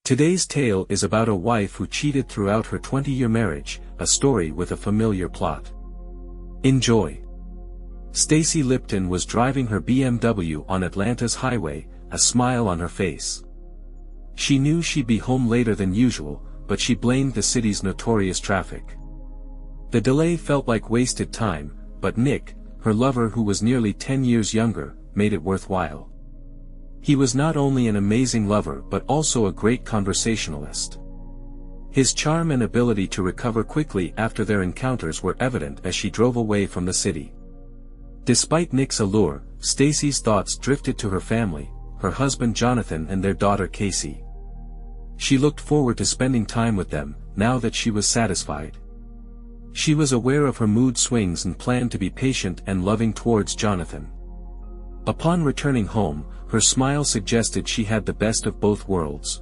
Today's tale is about a wife who cheated throughout her 20-year marriage, a story with a familiar plot. Enjoy. Stacy Lipton was driving her BMW on Atlanta's highway, a smile on her face. She knew she'd be home later than usual, but she blamed the city's notorious traffic. The delay felt like wasted time, but Nick, her lover who was nearly 10 years younger, made it worthwhile. He was not only an amazing lover but also a great conversationalist. His charm and ability to recover quickly after their encounters were evident as she drove away from the city. Despite Nick's allure, Stacy's thoughts drifted to her family, her husband Jonathan and their daughter Casey. She looked forward to spending time with them, now that she was satisfied. She was aware of her mood swings and planned to be patient and loving towards Jonathan. Upon returning home, her smile suggested she had the best of both worlds.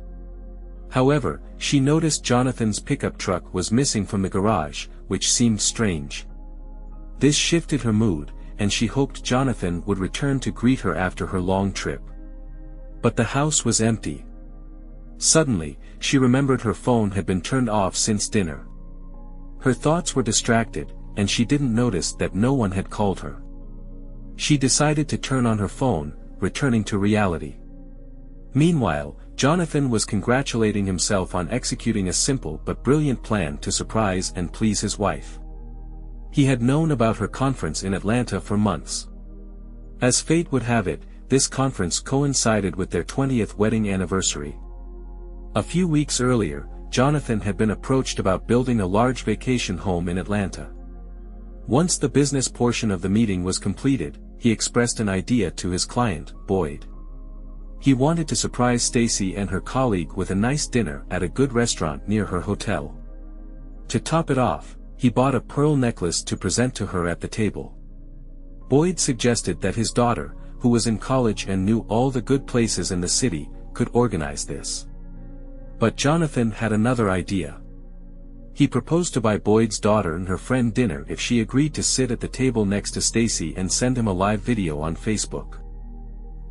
However, she noticed Jonathan's pickup truck was missing from the garage, which seemed strange. This shifted her mood, and she hoped Jonathan would return to greet her after her long trip. But the house was empty. Suddenly, she remembered her phone had been turned off since dinner. Her thoughts were distracted, and she didn't notice that no one had called her. She decided to turn on her phone, returning to reality. Meanwhile, Jonathan was congratulating himself on executing a simple but brilliant plan to surprise and please his wife. He had known about her conference in Atlanta for months. As fate would have it, this conference coincided with their 20th wedding anniversary. A few weeks earlier, Jonathan had been approached about building a large vacation home in Atlanta. Once the business portion of the meeting was completed, he expressed an idea to his client, Boyd. He wanted to surprise Stacy and her colleague with a nice dinner at a good restaurant near her hotel. To top it off, he bought a pearl necklace to present to her at the table. Boyd suggested that his daughter, who was in college and knew all the good places in the city, could organize this. But Jonathan had another idea. He proposed to buy Boyd's daughter and her friend dinner if she agreed to sit at the table next to Stacy and send him a live video on Facebook.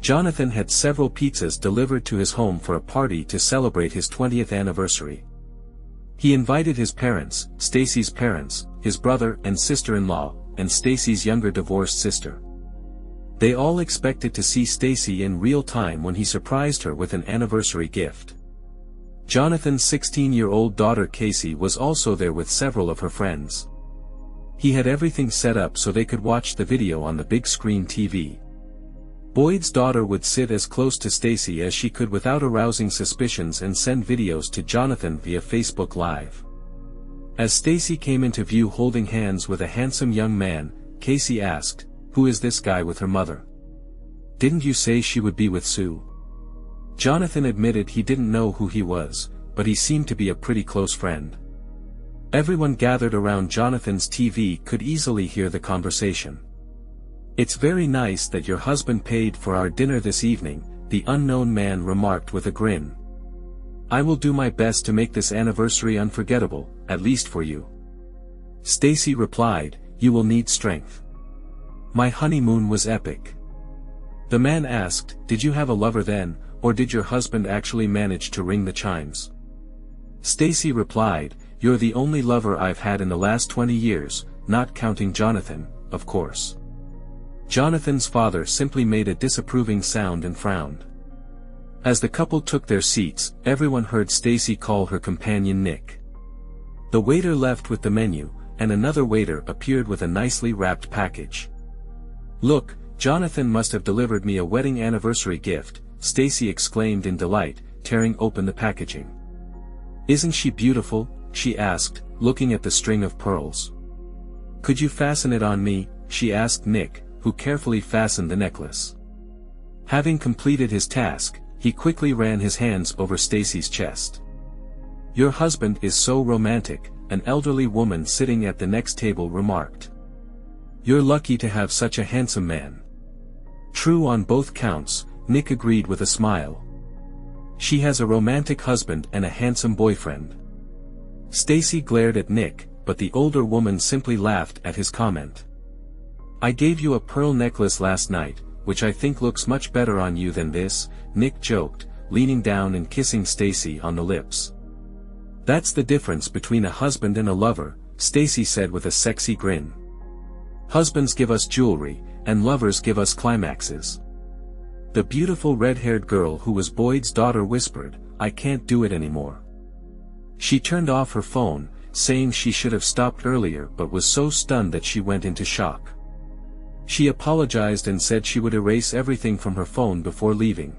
Jonathan had several pizzas delivered to his home for a party to celebrate his 20th anniversary. He invited his parents, Stacy's parents, his brother and sister-in-law, and Stacy's younger divorced sister. They all expected to see Stacy in real time when he surprised her with an anniversary gift. Jonathan's 16-year-old daughter Casey was also there with several of her friends. He had everything set up so they could watch the video on the big screen TV. Boyd's daughter would sit as close to Stacy as she could without arousing suspicions and send videos to Jonathan via Facebook Live. As Stacy came into view holding hands with a handsome young man, Casey asked, "Who is this guy with her mother? Didn't you say she would be with Sue?" Jonathan admitted he didn't know who he was, but he seemed to be a pretty close friend. Everyone gathered around Jonathan's TV could easily hear the conversation. "It's very nice that your husband paid for our dinner this evening," the unknown man remarked with a grin. "I will do my best to make this anniversary unforgettable, at least for you." Stacy replied, "You will need strength. My honeymoon was epic." The man asked, "Did you have a lover then, or did your husband actually manage to ring the chimes?" Stacy replied, "You're the only lover I've had in the last 20 years, not counting Jonathan, of course." Jonathan's father simply made a disapproving sound and frowned. As the couple took their seats, everyone heard Stacy call her companion Nick. The waiter left with the menu, and another waiter appeared with a nicely wrapped package. "Look, Jonathan must have delivered me a wedding anniversary gift," Stacy exclaimed in delight, tearing open the packaging. "Isn't she beautiful?" she asked, looking at the string of pearls. "Could you fasten it on me?" she asked Nick, who carefully fastened the necklace. Having completed his task, he quickly ran his hands over Stacy's chest. "Your husband is so romantic," an elderly woman sitting at the next table remarked. "You're lucky to have such a handsome man." "True on both counts," Nick agreed with a smile. "She has a romantic husband and a handsome boyfriend." Stacy glared at Nick, but the older woman simply laughed at his comment. "I gave you a pearl necklace last night, which I think looks much better on you than this," Nick joked, leaning down and kissing Stacy on the lips. "That's the difference between a husband and a lover," Stacy said with a sexy grin. "Husbands give us jewelry, and lovers give us climaxes." The beautiful red-haired girl who was Boyd's daughter whispered, "I can't do it anymore." She turned off her phone, saying she should have stopped earlier, but was so stunned that she went into shock. She apologized and said she would erase everything from her phone before leaving.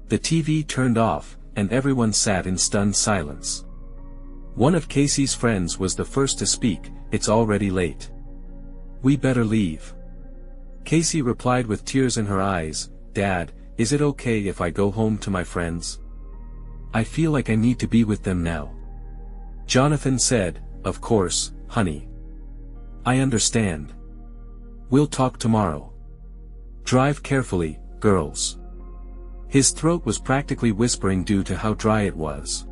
The TV turned off, and everyone sat in stunned silence. One of Casey's friends was the first to speak. "It's already late. We better leave." Casey replied with tears in her eyes, "Dad, is it okay if I go home to my friends? I feel like I need to be with them now." Jonathan said, "Of course, honey. I understand. We'll talk tomorrow. Drive carefully, girls." His throat was practically whispering due to how dry it was.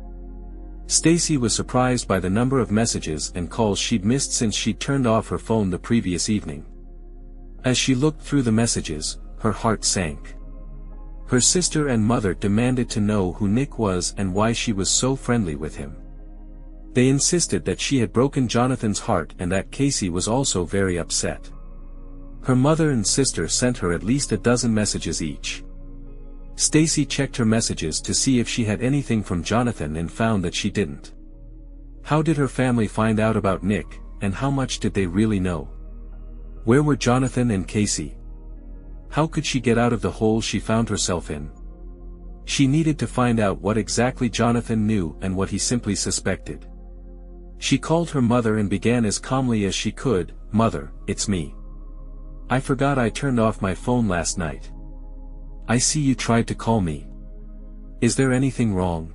Stacy was surprised by the number of messages and calls she'd missed since she'd turned off her phone the previous evening. As she looked through the messages, her heart sank. Her sister and mother demanded to know who Nick was and why she was so friendly with him. They insisted that she had broken Jonathan's heart and that Casey was also very upset. Her mother and sister sent her at least a dozen messages each. Stacy checked her messages to see if she had anything from Jonathan and found that she didn't. How did her family find out about Nick, and how much did they really know? Where were Jonathan and Casey? How could she get out of the hole she found herself in? She needed to find out what exactly Jonathan knew and what he simply suspected. She called her mother and began as calmly as she could, "Mother, it's me. I forgot I turned off my phone last night. I see you tried to call me. Is there anything wrong?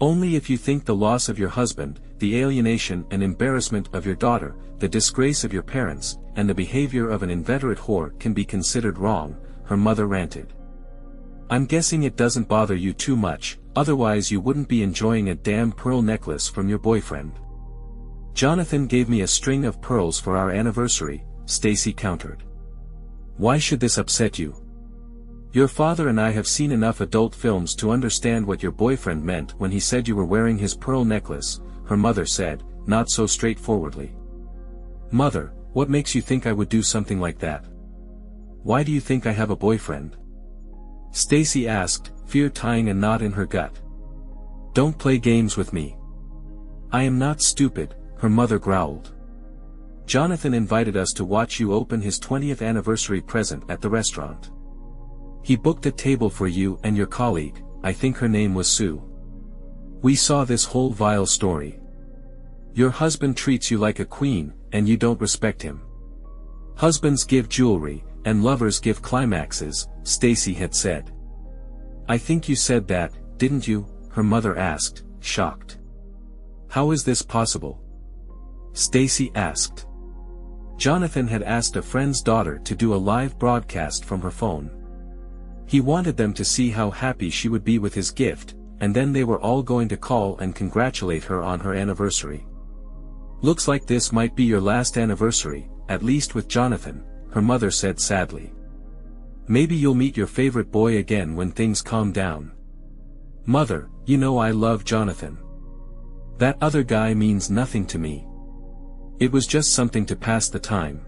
Only if you think the loss of your husband, the alienation and embarrassment of your daughter, the disgrace of your parents, and the behavior of an inveterate whore can be considered wrong," her mother ranted. "I'm guessing it doesn't bother you too much, otherwise you wouldn't be enjoying a damn pearl necklace from your boyfriend." "Jonathan gave me a string of pearls for our anniversary," Stacy countered. "Why should this upset you? Your father and I have seen enough adult films to understand what your boyfriend meant when he said you were wearing his pearl necklace," her mother said, not so straightforwardly. "Mother, what makes you think I would do something like that? Why do you think I have a boyfriend?" Stacy asked, fear tying a knot in her gut. "Don't play games with me. I am not stupid," her mother growled. "Jonathan invited us to watch you open his 20th anniversary present at the restaurant. He booked a table for you and your colleague, I think her name was Sue. We saw this whole vile story. Your husband treats you like a queen, and you don't respect him. Husbands give jewelry, and lovers give climaxes," Stacy had said. "I think you said that, didn't you?" her mother asked, shocked. "How is this possible?" Stacy asked. Jonathan had asked a friend's daughter to do a live broadcast from her phone. He wanted them to see how happy she would be with his gift, and then they were all going to call and congratulate her on her anniversary. "Looks like this might be your last anniversary, at least with Jonathan," her mother said sadly. "Maybe you'll meet your favorite boy again when things calm down." "Mother, you know I love Jonathan. That other guy means nothing to me. It was just something to pass the time."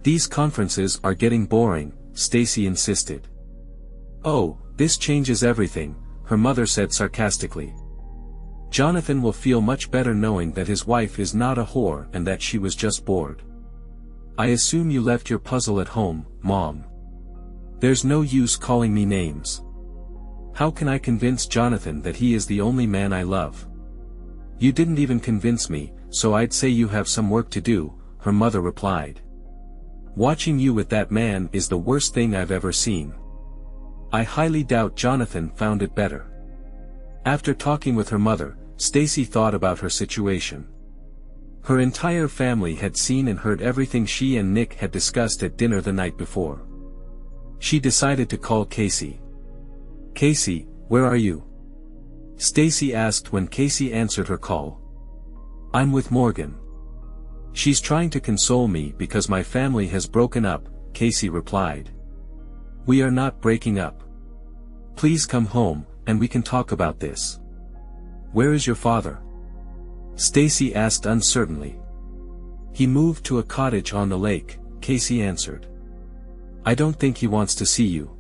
"These conferences are getting boring," Stacy insisted. "Oh, this changes everything," her mother said sarcastically. "Jonathan will feel much better knowing that his wife is not a whore and that she was just bored. I assume you left your puzzle at home, Mom. There's no use calling me names. How can I convince Jonathan that he is the only man I love?" "You didn't even convince me, so I'd say you have some work to do," her mother replied. "Watching you with that man is the worst thing I've ever seen. I highly doubt Jonathan found it better." After talking with her mother, Stacy thought about her situation. Her entire family had seen and heard everything she and Nick had discussed at dinner the night before. She decided to call Casey. "Casey, where are you?" Stacy asked when Casey answered her call. "I'm with Morgan. She's trying to console me because my family has broken up," Casey replied. "We are not breaking up. Please come home, and we can talk about this. Where is your father? Stacy asked uncertainly. He moved to a cottage on the lake, Casey answered. I don't think he wants to see you.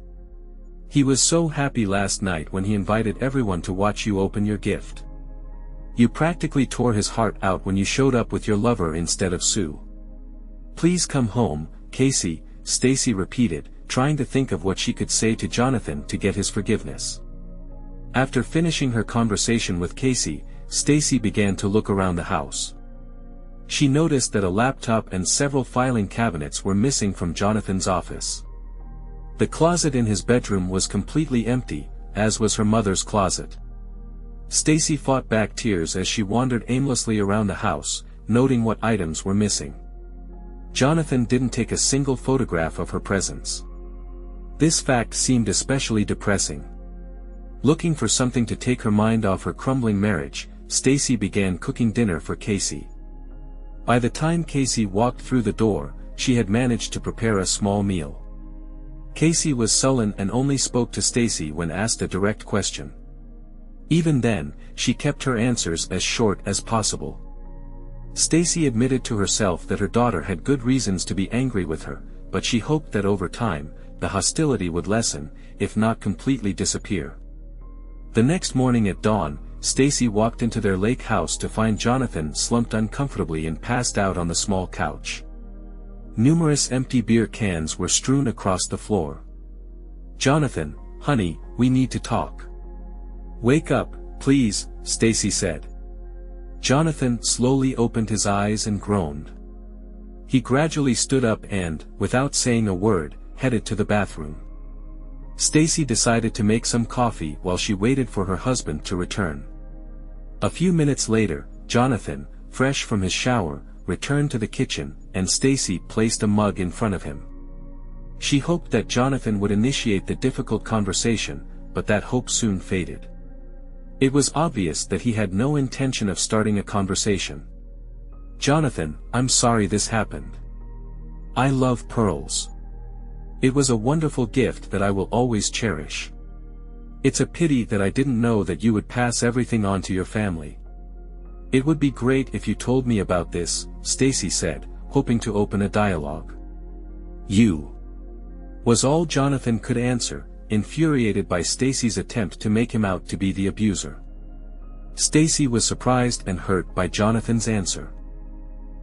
He was so happy last night when he invited everyone to watch you open your gift. You practically tore his heart out when you showed up with your lover instead of Sue. Please come home, Casey, Stacy repeated, trying to think of what she could say to Jonathan to get his forgiveness. After finishing her conversation with Casey, Stacy began to look around the house. She noticed that a laptop and several filing cabinets were missing from Jonathan's office. The closet in his bedroom was completely empty, as was her mother's closet. Stacy fought back tears as she wandered aimlessly around the house, noting what items were missing. Jonathan didn't take a single photograph of her presence. This fact seemed especially depressing. Looking for something to take her mind off her crumbling marriage, Stacy began cooking dinner for Casey. By the time Casey walked through the door, she had managed to prepare a small meal. Casey was sullen and only spoke to Stacy when asked a direct question. Even then, she kept her answers as short as possible. Stacy admitted to herself that her daughter had good reasons to be angry with her, but she hoped that over time, the hostility would lessen, if not completely disappear. The next morning at dawn, Stacy walked into their lake house to find Jonathan slumped uncomfortably and passed out on the small couch. Numerous empty beer cans were strewn across the floor. Jonathan, honey, we need to talk. Wake up, please, Stacy said. Jonathan slowly opened his eyes and groaned. He gradually stood up and, without saying a word, headed to the bathroom. Stacy decided to make some coffee while she waited for her husband to return. A few minutes later, Jonathan, fresh from his shower, returned to the kitchen, and Stacy placed a mug in front of him. She hoped that Jonathan would initiate the difficult conversation, but that hope soon faded. It was obvious that he had no intention of starting a conversation. Jonathan, I'm sorry this happened. I love pearls. It was a wonderful gift that I will always cherish. It's a pity that I didn't know that you would pass everything on to your family. It would be great if you told me about this, Stacy said, hoping to open a dialogue. You. Was all Jonathan could answer, infuriated by Stacy's attempt to make him out to be the abuser. Stacy was surprised and hurt by Jonathan's answer.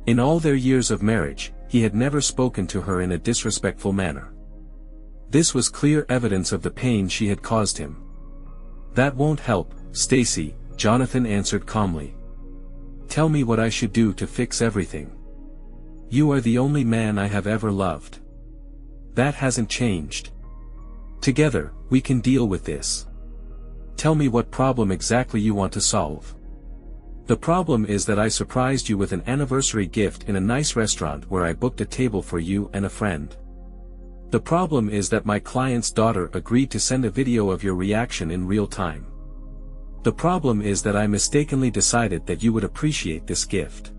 In all their years of marriage, he had never spoken to her in a disrespectful manner. This was clear evidence of the pain she had caused him. That won't help, Stacy, Jonathan answered calmly. Tell me what I should do to fix everything. You are the only man I have ever loved. That hasn't changed. Together, we can deal with this. Tell me what problem exactly you want to solve. The problem is that I surprised you with an anniversary gift in a nice restaurant where I booked a table for you and a friend. The problem is that my client's daughter agreed to send a video of your reaction in real time. The problem is that I mistakenly decided that you would appreciate this gift.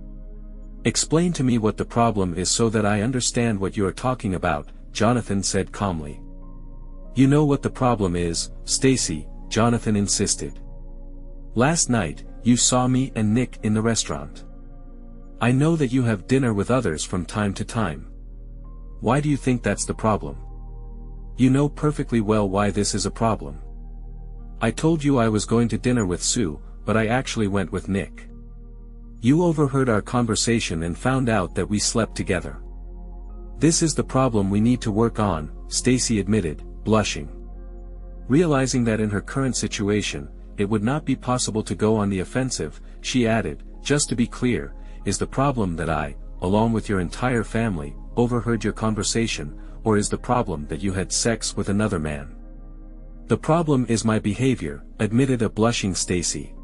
Explain to me what the problem is so that I understand what you are talking about, Jonathan said calmly. You know what the problem is, Stacy, Jonathan insisted. Last night, you saw me and Nick in the restaurant. I know that you have dinner with others from time to time. Why do you think that's the problem? You know perfectly well why this is a problem. I told you I was going to dinner with Sue, but I actually went with Nick. You overheard our conversation and found out that we slept together. This is the problem we need to work on, Stacy admitted, blushing. Realizing that in her current situation, it would not be possible to go on the offensive, she added, just to be clear, is the problem that I, along with your entire family, overheard your conversation, or is the problem that you had sex with another man? The problem is my behavior, admitted a blushing Stacy.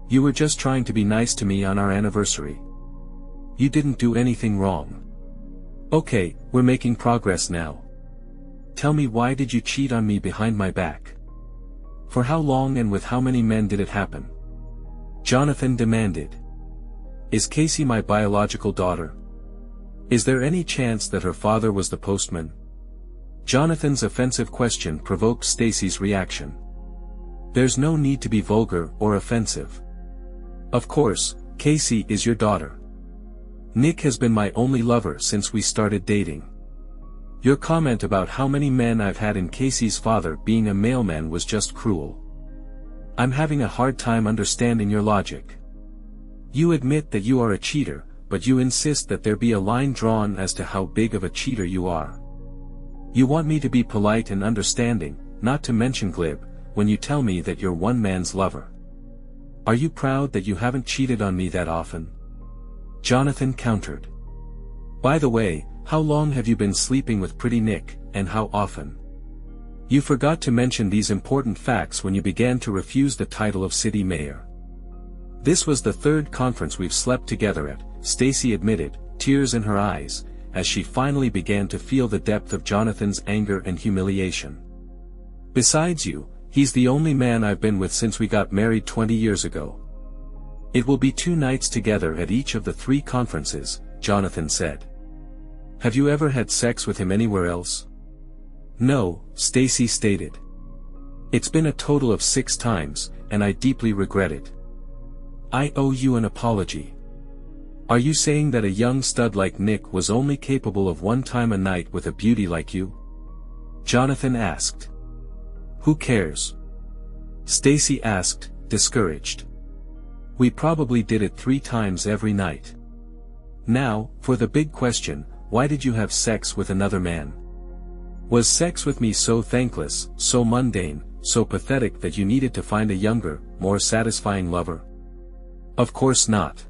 You were just trying to be nice to me on our anniversary. You didn't do anything wrong. Okay, we're making progress now. Tell me, why did you cheat on me behind my back? For how long and with how many men did it happen? Jonathan demanded. Is Casey my biological daughter? Is there any chance that her father was the postman? Jonathan's offensive question provoked Stacy's reaction. There's no need to be vulgar or offensive. Of course, Casey is your daughter. Nick has been my only lover since we started dating. Your comment about how many men I've had in Casey's father being a mailman was just cruel. I'm having a hard time understanding your logic. You admit that you are a cheater, but you insist that there be a line drawn as to how big of a cheater you are. You want me to be polite and understanding, not to mention glib, when you tell me that you're one man's lover. Are you proud that you haven't cheated on me that often? Jonathan countered. By the way, how long have you been sleeping with Pretty Nick, and how often? You forgot to mention these important facts when you began to refuse the title of city mayor. This was the third conference we've slept together at, Stacy admitted, tears in her eyes, as she finally began to feel the depth of Jonathan's anger and humiliation. Besides you, he's the only man I've been with since we got married 20 years ago. It will be 2 nights together at each of the 3 conferences, Jonathan said. Have you ever had sex with him anywhere else? No, Stacy stated. It's been a total of 6 times, and I deeply regret it. I owe you an apology. Are you saying that a young stud like Nick was only capable of 1 time a night with a beauty like you? Jonathan asked. Who cares? Stacy asked, discouraged. We probably did it 3 times every night. Now, for the big question, why did you have sex with another man? Was sex with me so thankless, so mundane, so pathetic that you needed to find a younger, more satisfying lover? Of course not.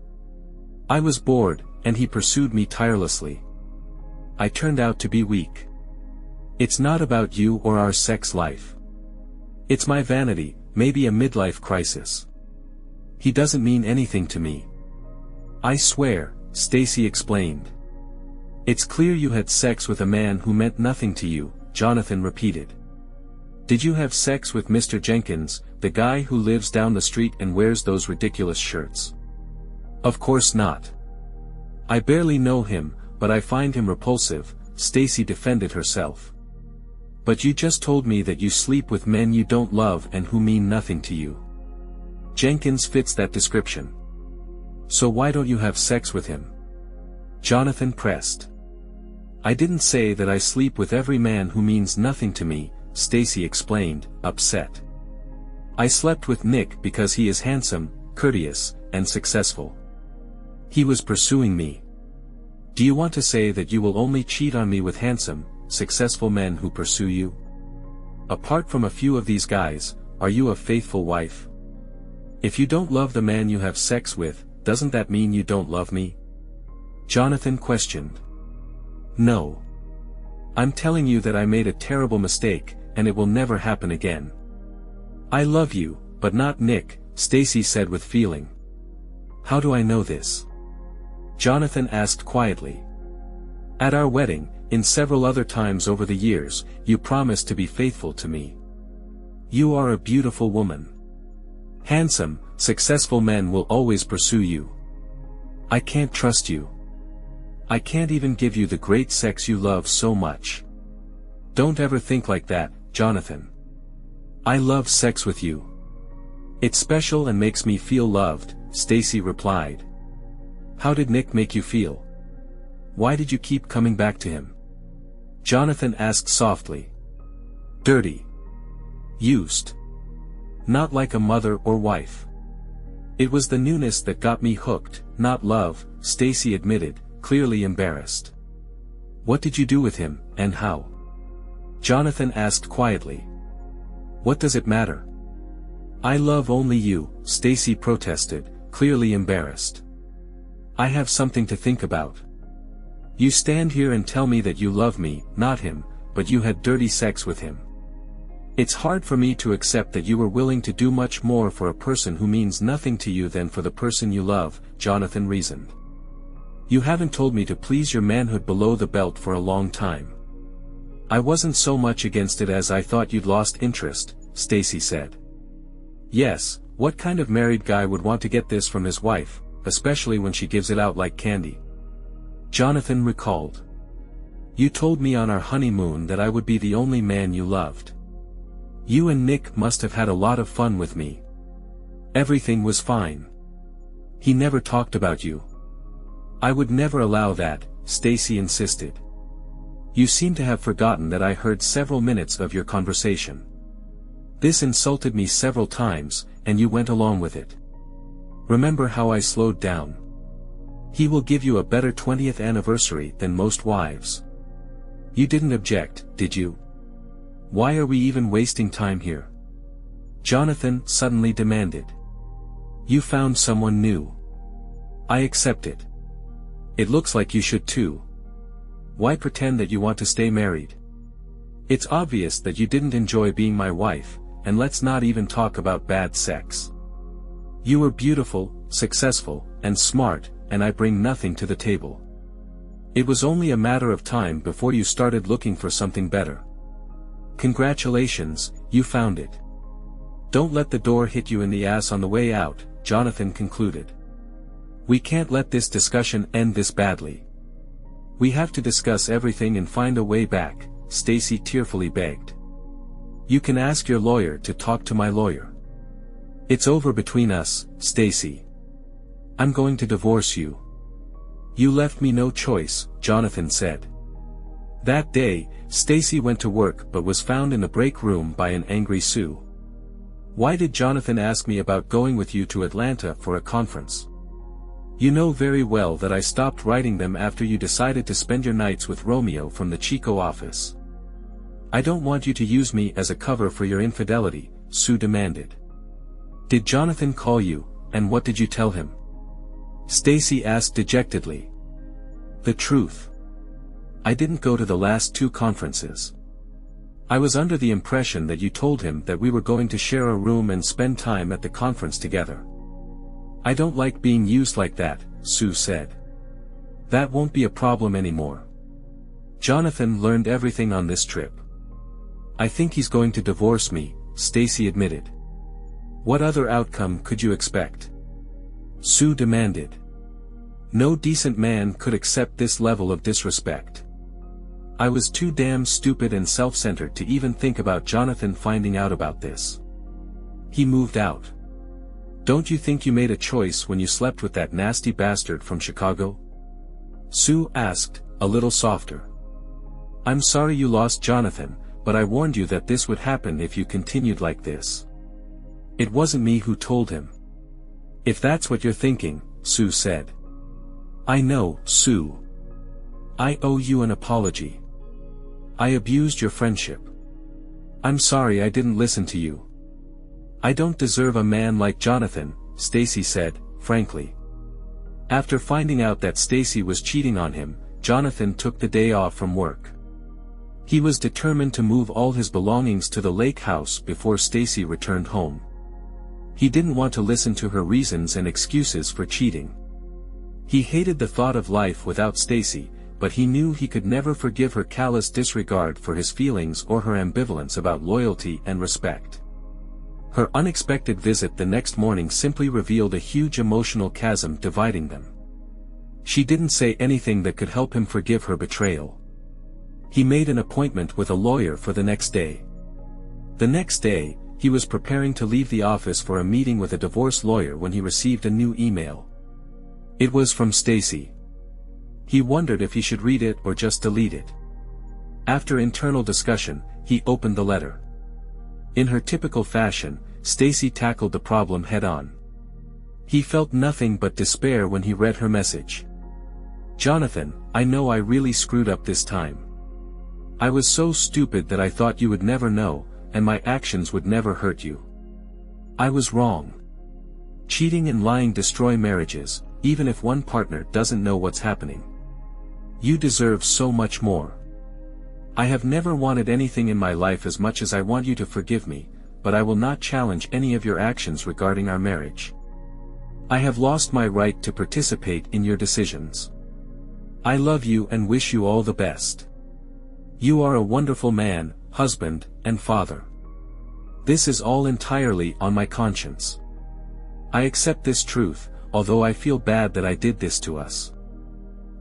I was bored, and he pursued me tirelessly. I turned out to be weak. It's not about you or our sex life. It's my vanity, maybe a midlife crisis. He doesn't mean anything to me. I swear, Stacy explained. It's clear you had sex with a man who meant nothing to you, Jonathan repeated. Did you have sex with Mr. Jenkins, the guy who lives down the street and wears those ridiculous shirts? Of course not. I barely know him, but I find him repulsive, Stacy defended herself. But you just told me that you sleep with men you don't love and who mean nothing to you. Jenkins fits that description. So why don't you have sex with him? Jonathan pressed. I didn't say that I sleep with every man who means nothing to me, Stacy explained, upset. I slept with Nick because he is handsome, courteous, and successful. He was pursuing me. Do you want to say that you will only cheat on me with handsome, successful men who pursue you? Apart from a few of these guys, are you a faithful wife? If you don't love the man you have sex with, doesn't that mean you don't love me? Jonathan questioned. No. I'm telling you that I made a terrible mistake, and it will never happen again. I love you, but not Nick, Stacy said with feeling. How do I know this? Jonathan asked quietly. At our wedding, in several other times over the years, you promised to be faithful to me. You are a beautiful woman. Handsome, successful men will always pursue you. I can't trust you. I can't even give you the great sex you love so much. Don't ever think like that, Jonathan. I love sex with you. It's special and makes me feel loved, Stacy replied. How did Nick make you feel? Why did you keep coming back to him? Jonathan asked softly. Dirty. Used. Not like a mother or wife. It was the newness that got me hooked, not love, Stacy admitted, clearly embarrassed. What did you do with him, and how? Jonathan asked quietly. What does it matter? I love only you, Stacy protested, clearly embarrassed. I have something to think about. You stand here and tell me that you love me, not him, but you had dirty sex with him. It's hard for me to accept that you were willing to do much more for a person who means nothing to you than for the person you love, Jonathan reasoned. You haven't told me to please your manhood below the belt for a long time. I wasn't so much against it as I thought you'd lost interest, Stacy said. Yes, what kind of married guy would want to get this from his wife, especially when she gives it out like candy? Jonathan recalled. You told me on our honeymoon that I would be the only man you loved. You and Nick must have had a lot of fun with me. Everything was fine. He never talked about you. I would never allow that, Stacy insisted. You seem to have forgotten that I heard several minutes of your conversation. This insulted me several times, and you went along with it. Remember how I slowed down? He will give you a better 20th anniversary than most wives. You didn't object, did you? Why are we even wasting time here? Jonathan suddenly demanded. You found someone new. I accept it. It looks like you should too. Why pretend that you want to stay married? It's obvious that you didn't enjoy being my wife, and let's not even talk about bad sex. You were beautiful, successful, and smart, and I bring nothing to the table. It was only a matter of time before you started looking for something better. Congratulations, you found it. Don't let the door hit you in the ass on the way out, Jonathan concluded. We can't let this discussion end this badly. We have to discuss everything and find a way back, Stacy tearfully begged. You can ask your lawyer to talk to my lawyer. It's over between us, Stacy. I'm going to divorce you. You left me no choice, Jonathan said. That day, Stacy went to work but was found in the break room by an angry Sue. Why did Jonathan ask me about going with you to Atlanta for a conference? You know very well that I stopped writing them after you decided to spend your nights with Romeo from the Chico office. I don't want you to use me as a cover for your infidelity, Sue demanded. Did Jonathan call you, and what did you tell him? Stacy asked dejectedly. The truth. I didn't go to the last 2 conferences. I was under the impression that you told him that we were going to share a room and spend time at the conference together. I don't like being used like that, Sue said. That won't be a problem anymore. Jonathan learned everything on this trip. I think he's going to divorce me, Stacy admitted. What other outcome could you expect? Sue demanded. No decent man could accept this level of disrespect. I was too damn stupid and self-centered to even think about Jonathan finding out about this. He moved out. Don't you think you made a choice when you slept with that nasty bastard from Chicago? Sue asked, a little softer. I'm sorry you lost Jonathan, but I warned you that this would happen if you continued like this. It wasn't me who told him. If that's what you're thinking, Sue said. I know, Sue. I owe you an apology. I abused your friendship. I'm sorry I didn't listen to you. I don't deserve a man like Jonathan, Stacy said, frankly. After finding out that Stacy was cheating on him, Jonathan took the day off from work. He was determined to move all his belongings to the lake house before Stacy returned home. He didn't want to listen to her reasons and excuses for cheating. He hated the thought of life without Stacy, but he knew he could never forgive her callous disregard for his feelings or her ambivalence about loyalty and respect. Her unexpected visit the next morning simply revealed a huge emotional chasm dividing them. She didn't say anything that could help him forgive her betrayal. He made an appointment with a lawyer for the next day. The next day, he was preparing to leave the office for a meeting with a divorce lawyer when he received a new email. It was from Stacy. He wondered if he should read it or just delete it. After internal discussion, he opened the letter. In her typical fashion, Stacy tackled the problem head-on. He felt nothing but despair when he read her message. Jonathan, I know I really screwed up this time. I was so stupid that I thought you would never know, and my actions would never hurt you. I was wrong. Cheating and lying destroy marriages, even if one partner doesn't know what's happening. You deserve so much more. I have never wanted anything in my life as much as I want you to forgive me, but I will not challenge any of your actions regarding our marriage. I have lost my right to participate in your decisions. I love you and wish you all the best. You are a wonderful man, husband, and father. This is all entirely on my conscience. I accept this truth, although I feel bad that I did this to us.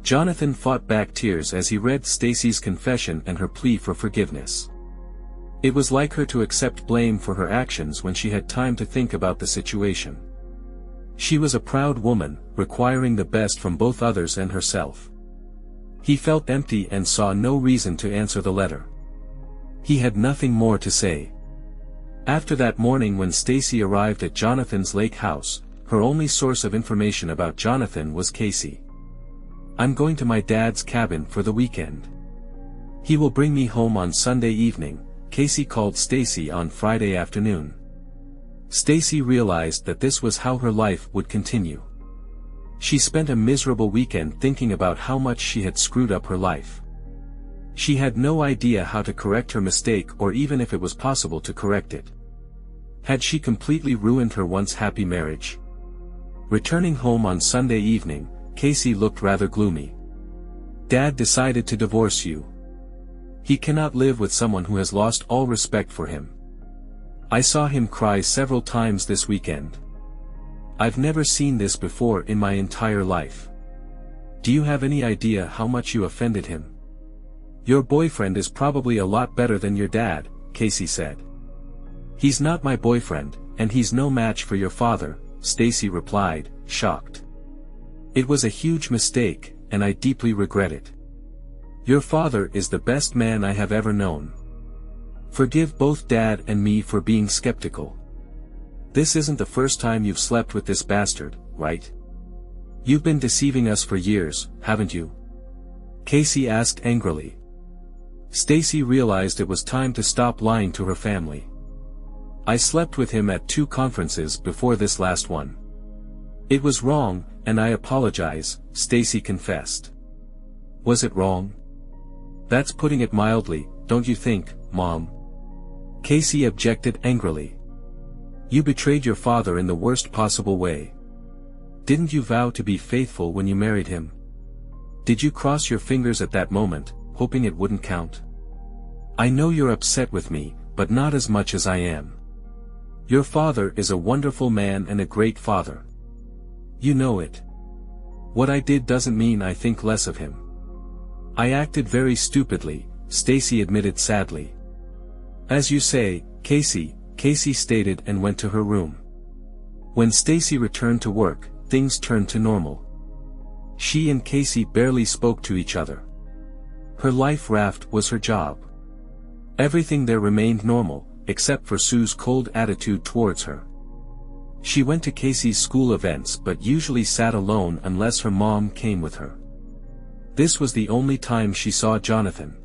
Jonathan fought back tears as he read Stacy's confession and her plea for forgiveness. It was like her to accept blame for her actions when she had time to think about the situation. She was a proud woman, requiring the best from both others and herself. He felt empty and saw no reason to answer the letter. He had nothing more to say. After that morning when Stacy arrived at Jonathan's lake house, her only source of information about Jonathan was Casey. "I'm going to my dad's cabin for the weekend. He will bring me home on Sunday evening," Casey called Stacy on Friday afternoon. Stacy realized that this was how her life would continue. She spent a miserable weekend thinking about how much she had screwed up her life. She had no idea how to correct her mistake or even if it was possible to correct it. Had she completely ruined her once happy marriage? Returning home on Sunday evening, Casey looked rather gloomy. "Dad decided to divorce you. He cannot live with someone who has lost all respect for him. I saw him cry several times this weekend. I've never seen this before in my entire life. Do you have any idea how much you offended him? Your boyfriend is probably a lot better than your dad," Casey said. "He's not my boyfriend, and he's no match for your father," Stacy replied, shocked. "It was a huge mistake, and I deeply regret it. Your father is the best man I have ever known. Forgive both Dad and me for being skeptical. This isn't the first time you've slept with this bastard, right? You've been deceiving us for years, haven't you?" Casey asked angrily. Stacy realized it was time to stop lying to her family. "I slept with him at 2 conferences before this last one. It was wrong, and I apologize," Stacy confessed. "Was it wrong? That's putting it mildly, don't you think, Mom?" Casey objected angrily. "You betrayed your father in the worst possible way. Didn't you vow to be faithful when you married him? Did you cross your fingers at that moment, hoping it wouldn't count? I know you're upset with me, but not as much as I am. Your father is a wonderful man and a great father. You know it. What I did doesn't mean I think less of him. I acted very stupidly," Stacy admitted sadly. "As you say, Casey," Casey stated and went to her room. When Stacy returned to work, things turned to normal. She and Casey barely spoke to each other. Her life raft was her job. Everything there remained normal, except for Sue's cold attitude towards her. She went to Casey's school events but usually sat alone unless her mom came with her. This was the only time she saw Jonathan.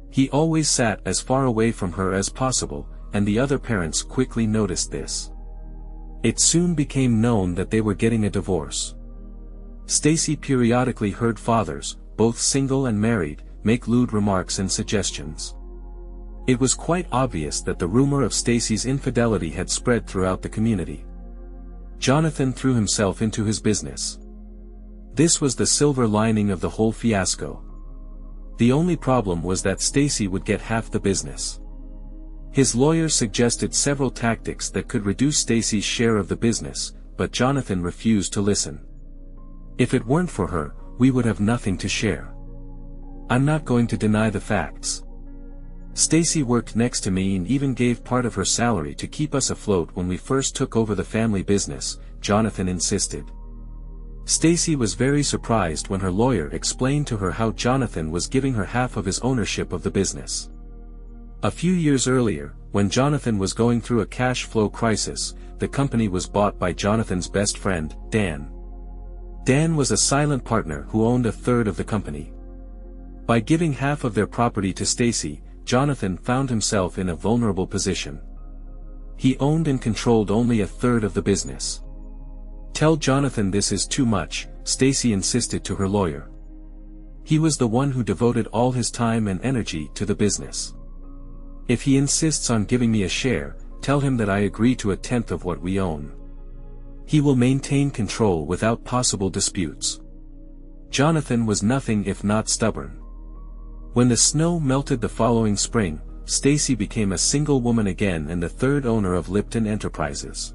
He always sat as far away from her as possible, and the other parents quickly noticed this. It soon became known that they were getting a divorce. Stacy periodically heard fathers, both single and married, make lewd remarks and suggestions. It was quite obvious that the rumor of Stacy's infidelity had spread throughout the community. Jonathan threw himself into his business. This was the silver lining of the whole fiasco. The only problem was that Stacy would get half the business. His lawyer suggested several tactics that could reduce Stacy's share of the business, but Jonathan refused to listen. "If it weren't for her, we would have nothing to share. I'm not going to deny the facts. Stacy worked next to me and even gave part of her salary to keep us afloat when we first took over the family business," Jonathan insisted. Stacy was very surprised when her lawyer explained to her how Jonathan was giving her half of his ownership of the business. A few years earlier, when Jonathan was going through a cash flow crisis, the company was bought by Jonathan's best friend, Dan. Dan was a silent partner who owned a third of the company. By giving half of their property to Stacy, Jonathan found himself in a vulnerable position. He owned and controlled only a third of the business. "Tell Jonathan this is too much," Stacy insisted to her lawyer. "He was the one who devoted all his time and energy to the business. If he insists on giving me a share, tell him that I agree to 1/10 of what we own. He will maintain control without possible disputes." Jonathan was nothing if not stubborn. When the snow melted the following spring, Stacy became a single woman again and the third owner of Lipton Enterprises.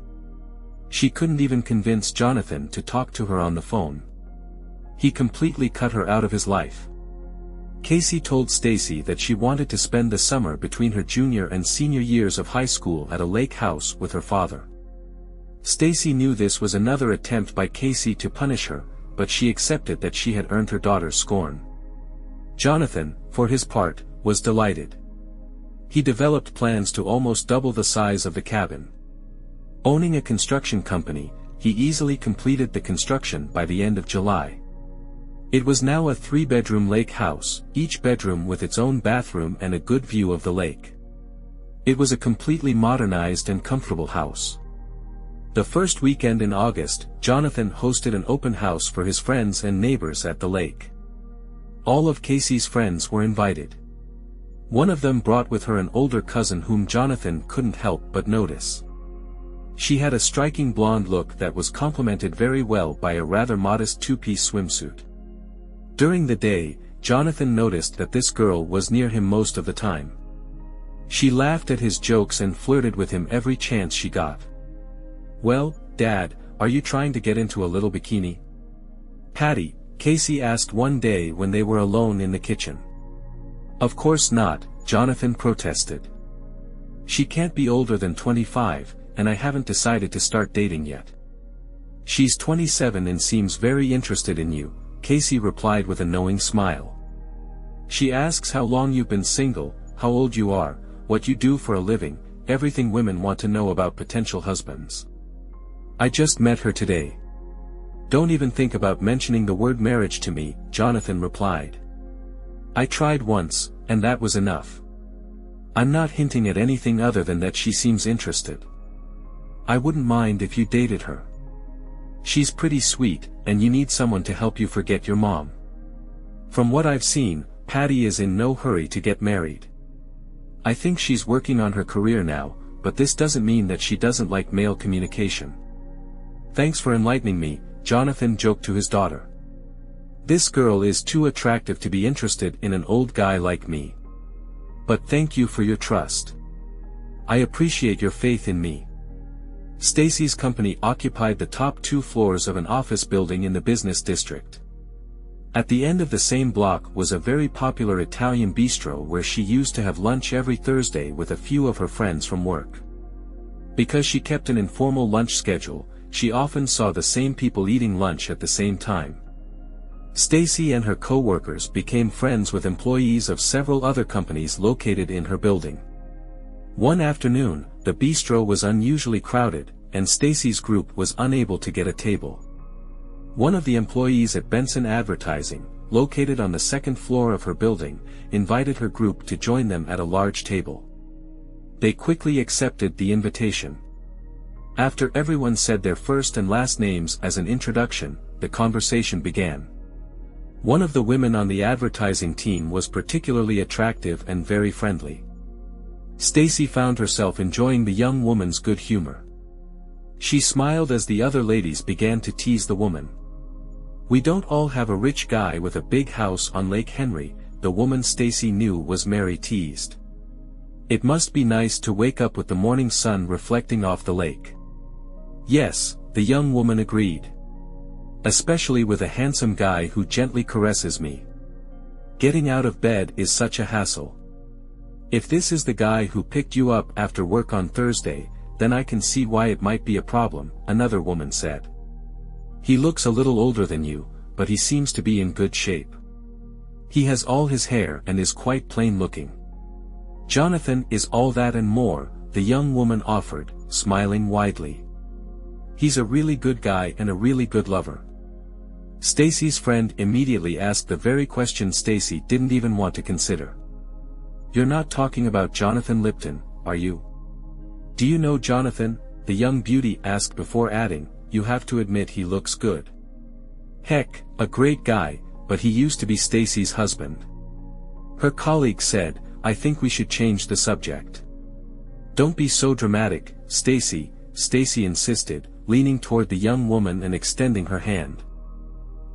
She couldn't even convince Jonathan to talk to her on the phone. He completely cut her out of his life. Casey told Stacy that she wanted to spend the summer between her junior and senior years of high school at a lake house with her father. Stacy knew this was another attempt by Casey to punish her, but she accepted that she had earned her daughter's scorn. Jonathan, for his part, was delighted. He developed plans to almost double the size of the cabin. Owning a construction company, he easily completed the construction by the end of July. It was now a 3-bedroom lake house, each bedroom with its own bathroom and a good view of the lake. It was a completely modernized and comfortable house. The first weekend in August, Jonathan hosted an open house for his friends and neighbors at the lake. All of Casey's friends were invited. One of them brought with her an older cousin whom Jonathan couldn't help but notice. She had a striking blonde look that was complemented very well by a rather modest 2-piece swimsuit. During the day, Jonathan noticed that this girl was near him most of the time. She laughed at his jokes and flirted with him every chance she got. "Well, Dad, are you trying to get into a little bikini?" "Patty," Casey asked one day when they were alone in the kitchen. "Of course not," Jonathan protested. "She can't be older than 25, and I haven't decided to start dating yet." "She's 27 and seems very interested in you," Casey replied with a knowing smile. "She asks how long you've been single, how old you are, what you do for a living, everything women want to know about potential husbands." "I just met her today." "Don't even think about mentioning the word marriage to me," Jonathan replied. "I tried once, and that was enough. I'm not hinting at anything other than that she seems interested. I wouldn't mind if you dated her. She's pretty sweet, and you need someone to help you forget your mom. From what I've seen, Patty is in no hurry to get married. I think she's working on her career now, but this doesn't mean that she doesn't like male communication." "Thanks for enlightening me," Jonathan joked to his daughter. "This girl is too attractive to be interested in an old guy like me. But thank you for your trust. I appreciate your faith in me." Stacy's company occupied the top 2 floors of an office building in the business district. At the end of the same block was a very popular Italian bistro where she used to have lunch every Thursday with a few of her friends from work. Because she kept an informal lunch schedule, she often saw the same people eating lunch at the same time. Stacy and her co-workers became friends with employees of several other companies located in her building. One afternoon, the bistro was unusually crowded, and Stacy's group was unable to get a table. One of the employees at Benson Advertising, located on the 2nd floor of her building, invited her group to join them at a large table. They quickly accepted the invitation. After everyone said their first and last names as an introduction, the conversation began. One of the women on the advertising team was particularly attractive and very friendly. Stacy found herself enjoying the young woman's good humor. She smiled as the other ladies began to tease the woman. "We don't all have a rich guy with a big house on Lake Henry," the woman Stacy knew was Mary teased. "It must be nice to wake up with the morning sun reflecting off the lake." "Yes," the young woman agreed. "Especially with a handsome guy who gently caresses me. Getting out of bed is such a hassle." "If this is the guy who picked you up after work on Thursday, then I can see why it might be a problem," another woman said. "He looks a little older than you, but he seems to be in good shape. He has all his hair and is quite plain looking." "Jonathan is all that and more," the young woman offered, smiling widely. "He's a really good guy and a really good lover." Stacy's friend immediately asked the very question Stacy didn't even want to consider. "You're not talking about Jonathan Lipton, are you?" "Do you know Jonathan?" the young beauty asked before adding, "You have to admit he looks good. Heck, a great guy, but he used to be Stacy's husband." Her colleague said, "I think we should change the subject." "Don't be so dramatic, Stacy," Stacy insisted, leaning toward the young woman and extending her hand.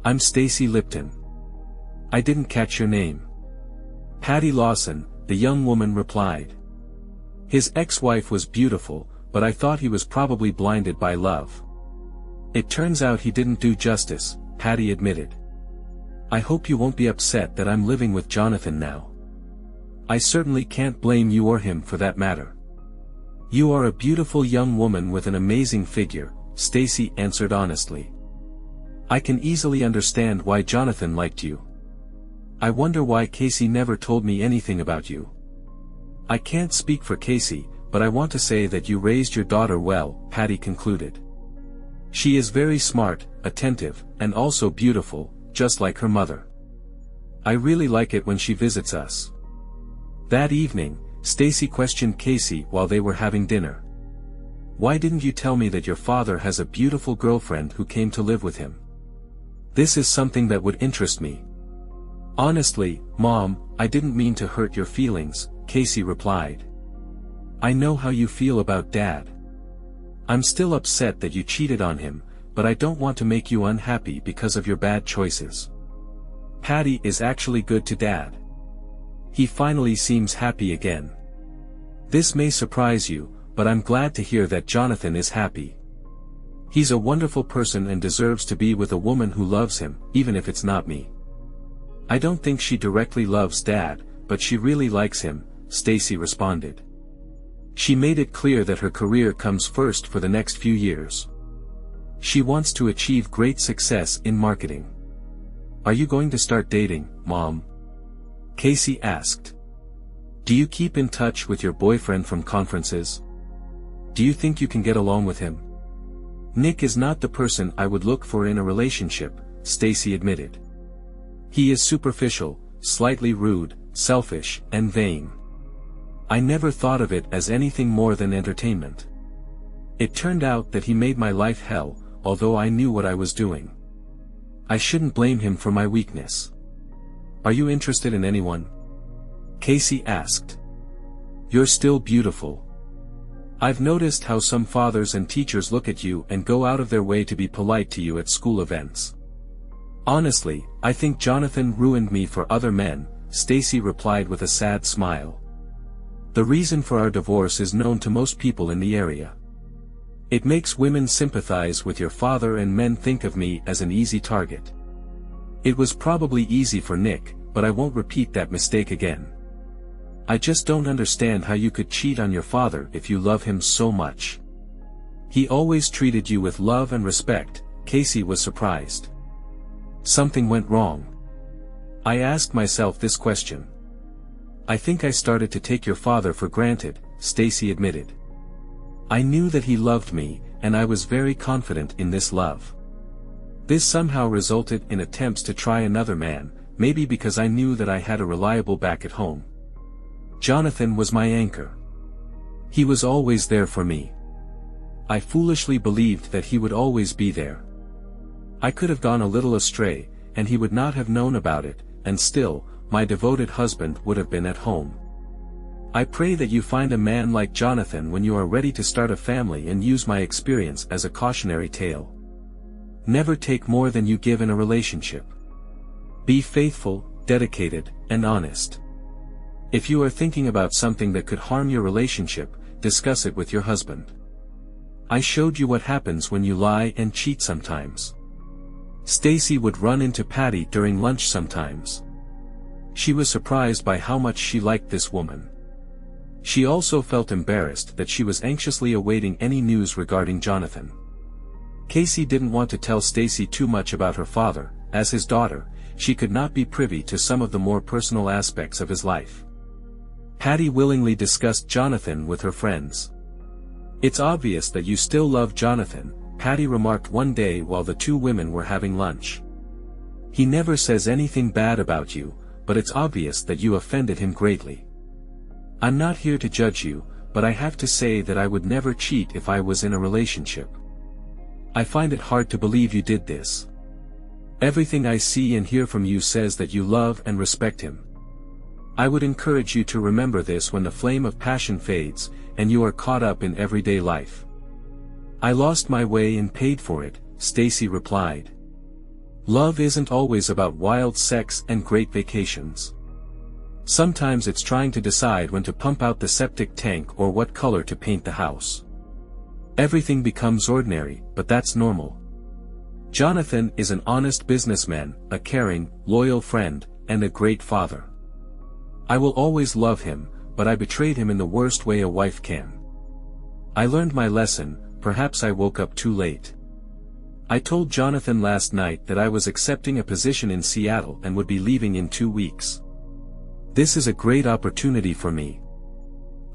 "I'm Stacy Lipton. I didn't catch your name." "Patty Lawson," the young woman replied. "His ex-wife was beautiful, but I thought he was probably blinded by love." "It turns out he didn't do justice," Patty admitted. I hope you won't be upset that I'm living with Jonathan now. I certainly can't blame you or him for that matter. You are a beautiful young woman with an amazing figure, Stacy answered honestly. I can easily understand why Jonathan liked you. I wonder why Casey never told me anything about you. I can't speak for Casey, but I want to say that you raised your daughter well, Patty concluded. She is very smart, attentive, and also beautiful, just like her mother. I really like it when she visits us. That evening, Stacy questioned Casey while they were having dinner. Why didn't you tell me that your father has a beautiful girlfriend who came to live with him? This is something that would interest me. Honestly, Mom, I didn't mean to hurt your feelings, Casey replied. I know how you feel about Dad. I'm still upset that you cheated on him, but I don't want to make you unhappy because of your bad choices. Patty is actually good to Dad. He finally seems happy again. This may surprise you, but I'm glad to hear that Jonathan is happy. He's a wonderful person and deserves to be with a woman who loves him, even if it's not me. I don't think she directly loves Dad, but she really likes him, Stacy responded. She made it clear that her career comes first for the next few years. She wants to achieve great success in marketing. Are you going to start dating, Mom? Casey asked. Do you keep in touch with your boyfriend from conferences? Do you think you can get along with him? Nick is not the person I would look for in a relationship, Stacy admitted. He is superficial, slightly rude, selfish, and vain. I never thought of it as anything more than entertainment. It turned out that he made my life hell, although I knew what I was doing. I shouldn't blame him for my weakness. Are you interested in anyone? Casey asked. You're still beautiful. I've noticed how some fathers and teachers look at you and go out of their way to be polite to you at school events. Honestly, I think Jonathan ruined me for other men, Stacy replied with a sad smile. The reason for our divorce is known to most people in the area. It makes women sympathize with your father and men think of me as an easy target. It was probably easy for Nick, but I won't repeat that mistake again. I just don't understand how you could cheat on your father if you love him so much. He always treated you with love and respect, Casey was surprised. Something went wrong. I asked myself this question. I think I started to take your father for granted, Stacy admitted. I knew that he loved me, and I was very confident in this love. This somehow resulted in attempts to try another man, maybe because I knew that I had a reliable back at home. Jonathan was my anchor. He was always there for me. I foolishly believed that he would always be there. I could have gone a little astray, and he would not have known about it, and still, my devoted husband would have been at home. I pray that you find a man like Jonathan when you are ready to start a family and use my experience as a cautionary tale. Never take more than you give in a relationship. Be faithful, dedicated, and honest. If you are thinking about something that could harm your relationship, discuss it with your husband. I showed you what happens when you lie and cheat sometimes. Stacy would run into Patty during lunch sometimes. She was surprised by how much she liked this woman. She also felt embarrassed that she was anxiously awaiting any news regarding Jonathan. Casey didn't want to tell Stacy too much about her father. As his daughter, she could not be privy to some of the more personal aspects of his life. Patty willingly discussed Jonathan with her friends. It's obvious that you still love Jonathan, Patty remarked one day while the two women were having lunch. He never says anything bad about you, but it's obvious that you offended him greatly. I'm not here to judge you, but I have to say that I would never cheat if I was in a relationship. I find it hard to believe you did this. Everything I see and hear from you says that you love and respect him. I would encourage you to remember this when the flame of passion fades, and you are caught up in everyday life. I lost my way and paid for it, Stacy replied. Love isn't always about wild sex and great vacations. Sometimes it's trying to decide when to pump out the septic tank or what color to paint the house. Everything becomes ordinary, but that's normal. Jonathan is an honest businessman, a caring, loyal friend, and a great father. I will always love him, but I betrayed him in the worst way a wife can. I learned my lesson, perhaps I woke up too late. I told Jonathan last night that I was accepting a position in Seattle and would be leaving in 2 weeks. This is a great opportunity for me.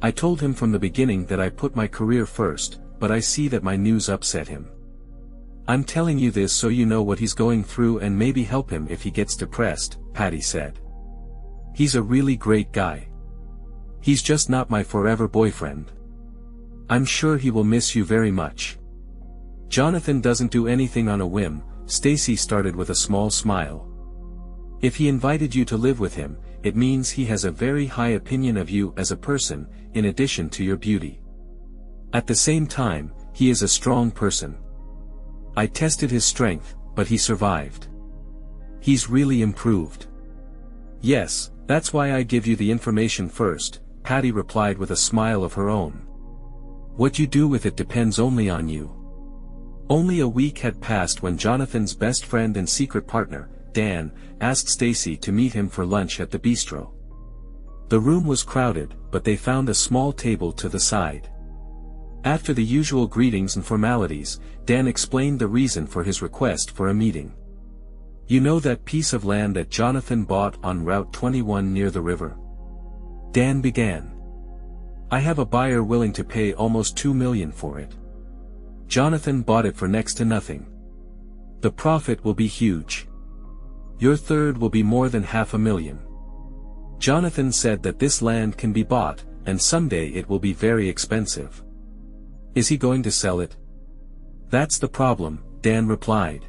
I told him from the beginning that I put my career first, but I see that my news upset him. I'm telling you this so you know what he's going through and maybe help him if he gets depressed, Patty said. He's a really great guy. He's just not my forever boyfriend. I'm sure he will miss you very much. Jonathan doesn't do anything on a whim, Stacy started with a small smile. If he invited you to live with him, it means he has a very high opinion of you as a person, in addition to your beauty. At the same time, he is a strong person. I tested his strength, but he survived. He's really improved. Yes, that's why I give you the information first, Patty replied with a smile of her own. What you do with it depends only on you. Only a week had passed when Jonathan's best friend and secret partner, Dan, asked Stacy to meet him for lunch at the bistro. The room was crowded, but they found a small table to the side. After the usual greetings and formalities, Dan explained the reason for his request for a meeting. You know that piece of land that Jonathan bought on Route 21 near the river? Dan began. I have a buyer willing to pay almost $2 million for it. Jonathan bought it for next to nothing. The profit will be huge. Your third will be more than $500,000. Jonathan said that this land can be bought, and someday it will be very expensive. Is he going to sell it? That's the problem, Dan replied.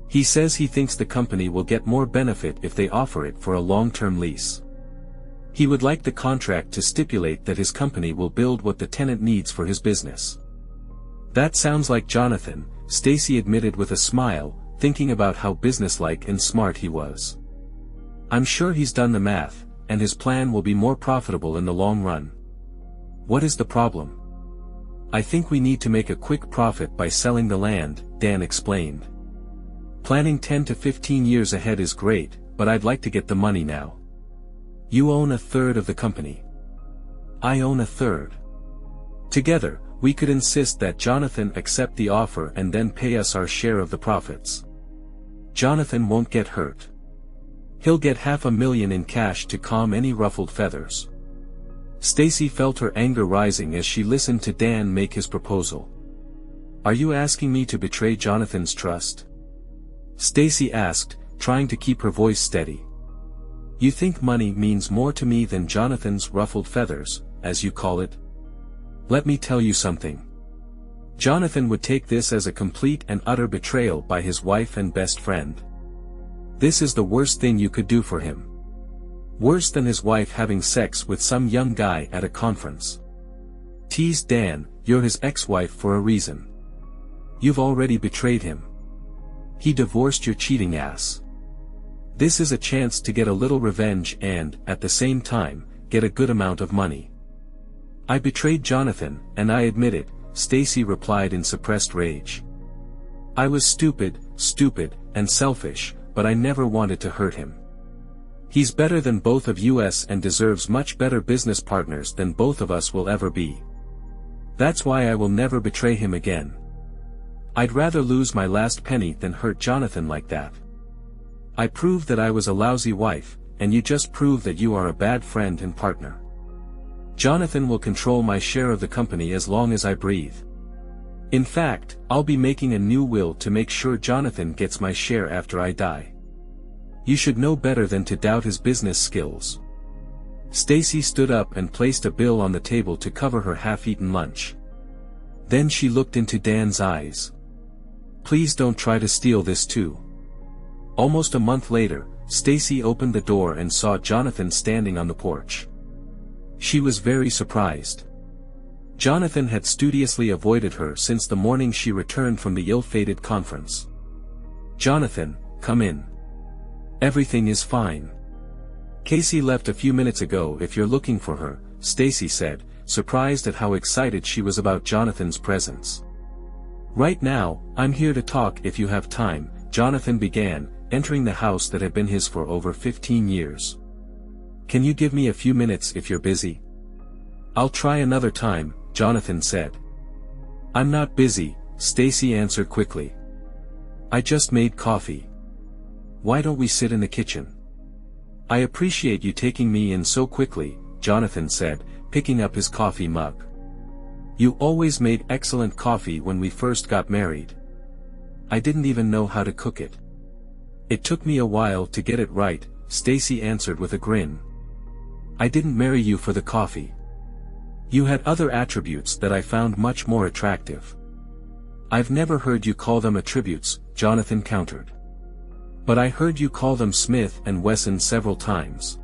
He says he thinks the company will get more benefit if they offer it for a long-term lease. He would like the contract to stipulate that his company will build what the tenant needs for his business. That sounds like Jonathan, Stacy admitted with a smile, thinking about how businesslike and smart he was. I'm sure he's done the math, and his plan will be more profitable in the long run. What is the problem? I think we need to make a quick profit by selling the land, Dan explained. Planning 10 to 15 years ahead is great, but I'd like to get the money now. You own a third of the company. I own a third. Together, we could insist that Jonathan accept the offer and then pay us our share of the profits. Jonathan won't get hurt. He'll get $500,000 in cash to calm any ruffled feathers. Stacy felt her anger rising as she listened to Dan make his proposal. Are you asking me to betray Jonathan's trust? Stacy asked, trying to keep her voice steady. You think money means more to me than Jonathan's ruffled feathers, as you call it? Let me tell you something. Jonathan would take this as a complete and utter betrayal by his wife and best friend. This is the worst thing you could do for him. Worse than his wife having sex with some young guy at a conference. Teased Dan, you're his ex-wife for a reason. You've already betrayed him. He divorced your cheating ass. This is a chance to get a little revenge and, at the same time, get a good amount of money. I betrayed Jonathan, and I admit it, Stacy replied in suppressed rage. I was stupid, and selfish, but I never wanted to hurt him. He's better than both of us and deserves much better business partners than both of us will ever be. That's why I will never betray him again. I'd rather lose my last penny than hurt Jonathan like that. I proved that I was a lousy wife, and you just proved that you are a bad friend and partner. Jonathan will control my share of the company as long as I breathe. In fact, I'll be making a new will to make sure Jonathan gets my share after I die. You should know better than to doubt his business skills. Stacy stood up and placed a bill on the table to cover her half-eaten lunch. Then she looked into Dan's eyes. Please don't try to steal this too. Almost a month later, Stacy opened the door and saw Jonathan standing on the porch. She was very surprised. Jonathan had studiously avoided her since the morning she returned from the ill-fated conference. Jonathan, come in. Everything is fine. Casey left a few minutes ago if you're looking for her, Stacy said, surprised at how excited she was about Jonathan's presence. Right now, I'm here to talk if you have time, Jonathan began, entering the house that had been his for over 15 years. Can you give me a few minutes if you're busy? I'll try another time, Jonathan said. I'm not busy, Stacy answered quickly. I just made coffee. Why don't we sit in the kitchen? I appreciate you taking me in so quickly, Jonathan said, picking up his coffee mug. You always made excellent coffee when we first got married. I didn't even know how to cook it. It took me a while to get it right, Stacy answered with a grin. I didn't marry you for the coffee. You had other attributes that I found much more attractive. I've never heard you call them attributes, Jonathan countered. But I heard you call them Smith and Wesson several times.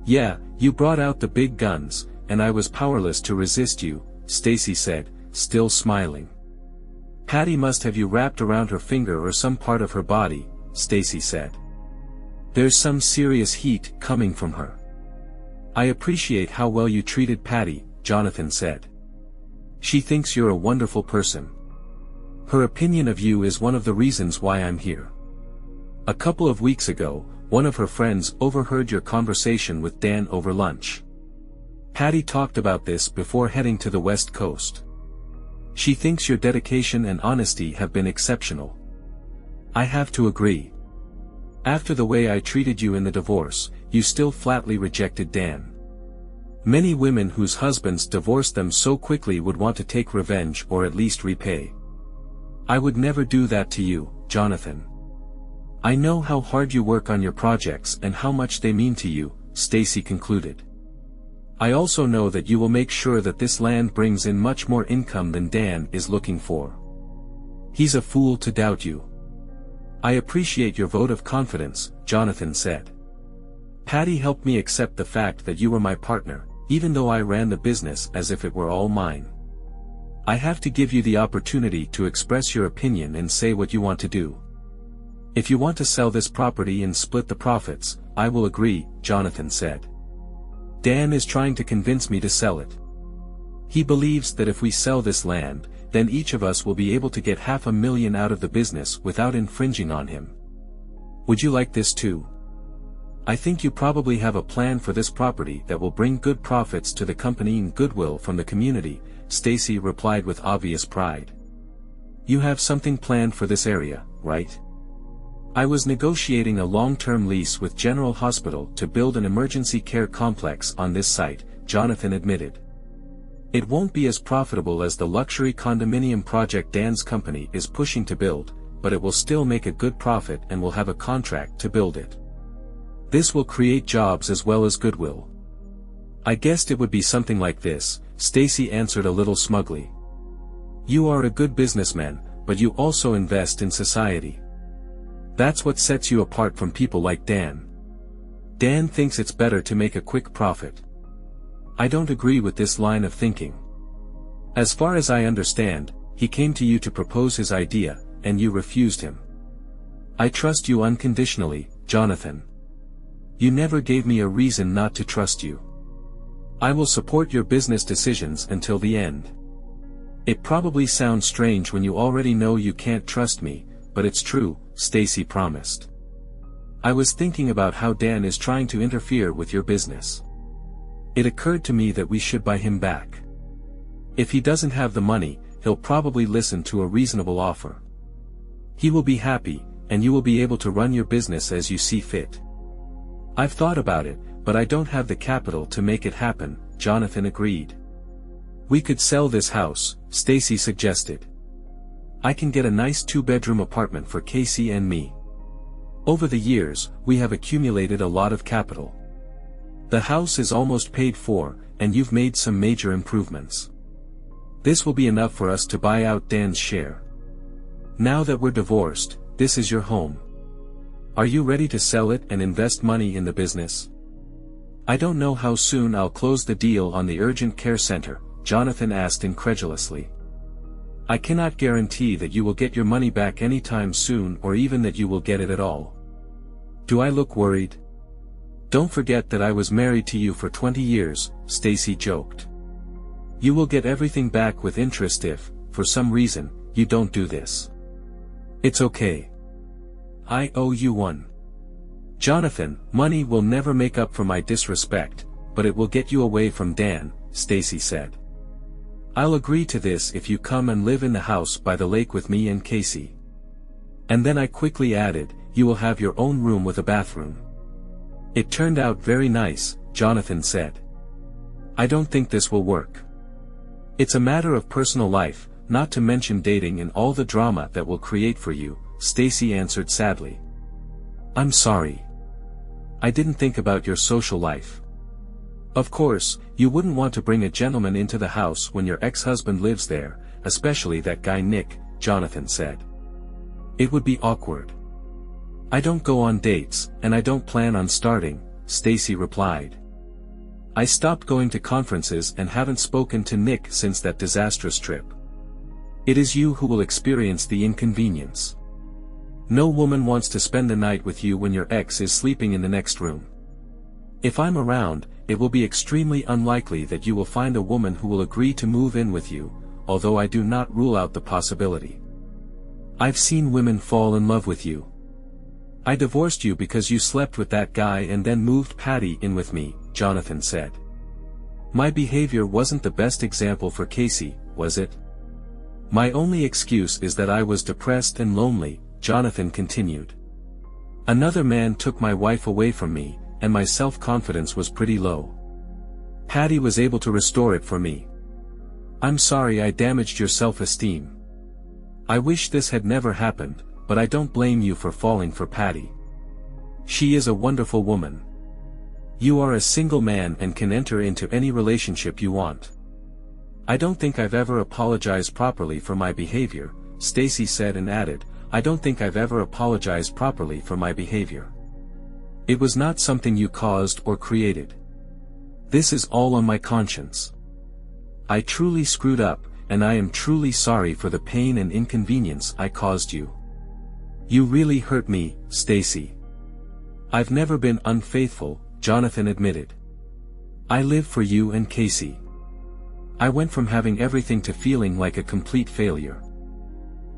Yeah, you brought out the big guns, and I was powerless to resist you, Stacy said, still smiling. Patty must have you wrapped around her finger or some part of her body, Stacy said. There's some serious heat coming from her. I appreciate how well you treated Patty, Jonathan said. She thinks you're a wonderful person. Her opinion of you is one of the reasons why I'm here. A couple of weeks ago, one of her friends overheard your conversation with Dan over lunch. Patty talked about this before heading to the West Coast. She thinks your dedication and honesty have been exceptional. I have to agree. After the way I treated you in the divorce, you still flatly rejected Dan. Many women whose husbands divorced them so quickly would want to take revenge or at least repay. I would never do that to you, Jonathan. I know how hard you work on your projects and how much they mean to you, Stacy concluded. I also know that you will make sure that this land brings in much more income than Dan is looking for. He's a fool to doubt you. I appreciate your vote of confidence, Jonathan said. Patty helped me accept the fact that you were my partner, even though I ran the business as if it were all mine. I have to give you the opportunity to express your opinion and say what you want to do. If you want to sell this property and split the profits, I will agree, Jonathan said. Dan is trying to convince me to sell it. He believes that if we sell this land, then each of us will be able to get $500,000 out of the business without infringing on him. Would you like this too? I think you probably have a plan for this property that will bring good profits to the company and goodwill from the community, Stacy replied with obvious pride. You have something planned for this area, right? I was negotiating a long-term lease with General Hospital to build an emergency care complex on this site, Jonathan admitted. It won't be as profitable as the luxury condominium project Dan's company is pushing to build, but it will still make a good profit and will have a contract to build it. This will create jobs as well as goodwill. I guessed it would be something like this, Stacy answered a little smugly. You are a good businessman, but you also invest in society. That's what sets you apart from people like Dan. Dan thinks it's better to make a quick profit. I don't agree with this line of thinking. As far as I understand, he came to you to propose his idea, and you refused him. I trust you unconditionally, Jonathan. You never gave me a reason not to trust you. I will support your business decisions until the end. It probably sounds strange when you already know you can't trust me, but it's true, Stacy promised. I was thinking about how Dan is trying to interfere with your business. It occurred to me that we should buy him back. If he doesn't have the money, he'll probably listen to a reasonable offer. He will be happy, and you will be able to run your business as you see fit. I've thought about it, but I don't have the capital to make it happen, Jonathan agreed. We could sell this house, Stacy suggested. I can get a nice 2-bedroom apartment for Casey and me. Over the years, we have accumulated a lot of capital. The house is almost paid for, and you've made some major improvements. This will be enough for us to buy out Dan's share. Now that we're divorced, this is your home. Are you ready to sell it and invest money in the business? I don't know how soon I'll close the deal on the urgent care center, Jonathan asked incredulously. I cannot guarantee that you will get your money back anytime soon or even that you will get it at all. Do I look worried? Don't forget that I was married to you for 20 years, Stacy joked. You will get everything back with interest if, for some reason, you don't do this. It's okay. I owe you one. Jonathan, money will never make up for my disrespect, but it will get you away from Dan, Stacy said. I'll agree to this if you come and live in the house by the lake with me and Casey. And then I quickly added, you will have your own room with a bathroom. It turned out very nice, Jonathan said. I don't think this will work. It's a matter of personal life, not to mention dating and all the drama that will create for you, Stacy answered sadly. I'm sorry. I didn't think about your social life. Of course, you wouldn't want to bring a gentleman into the house when your ex-husband lives there, especially that guy Nick, Jonathan said. It would be awkward. I don't go on dates, and I don't plan on starting, Stacy replied. I stopped going to conferences and haven't spoken to Nick since that disastrous trip. It is you who will experience the inconvenience. No woman wants to spend the night with you when your ex is sleeping in the next room. If I'm around, it will be extremely unlikely that you will find a woman who will agree to move in with you, although I do not rule out the possibility. I've seen women fall in love with you. I divorced you because you slept with that guy and then moved Patty in with me, Jonathan said. My behavior wasn't the best example for Casey, was it? My only excuse is that I was depressed and lonely, Jonathan continued. Another man took my wife away from me, and my self-confidence was pretty low. Patty was able to restore it for me. I'm sorry I damaged your self-esteem. I wish this had never happened, but I don't blame you for falling for Patty. She is a wonderful woman. You are a single man and can enter into any relationship you want. I don't think I've ever apologized properly for my behavior, Stacy said and added, I don't think I've ever apologized properly for my behavior. It was not something you caused or created. This is all on my conscience. I truly screwed up, and I am truly sorry for the pain and inconvenience I caused you. You really hurt me, Stacy. I've never been unfaithful, Jonathan admitted. I live for you and Casey. I went from having everything to feeling like a complete failure.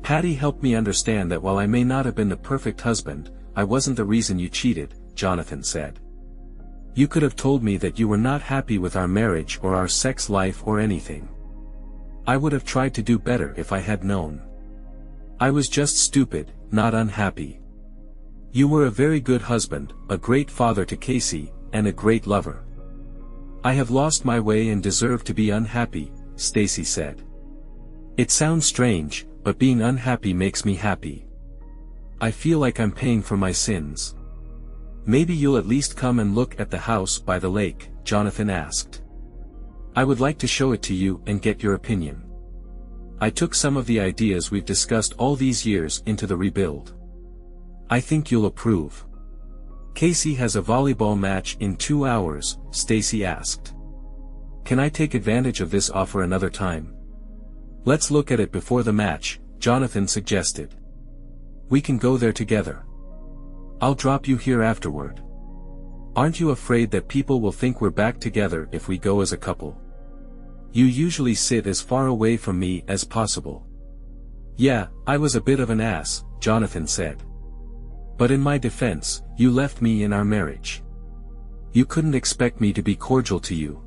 Patty helped me understand that while I may not have been the perfect husband, I wasn't the reason you cheated, Jonathan said. You could have told me that you were not happy with our marriage or our sex life or anything. I would have tried to do better if I had known. I was just stupid, not unhappy. You were a very good husband, a great father to Casey, and a great lover. I have lost my way and deserve to be unhappy, Stacy said. It sounds strange, but being unhappy makes me happy. I feel like I'm paying for my sins. Maybe you'll at least come and look at the house by the lake, Jonathan asked. I would like to show it to you and get your opinion. I took some of the ideas we've discussed all these years into the rebuild. I think you'll approve. Casey has a volleyball match in 2 hours, Stacy asked. Can I take advantage of this offer another time? Let's look at it before the match, Jonathan suggested. We can go there together. I'll drop you here afterward. Aren't you afraid that people will think we're back together if we go as a couple? You usually sit as far away from me as possible. Yeah, I was a bit of an ass, Jonathan said. But in my defense, you left me in our marriage. You couldn't expect me to be cordial to you.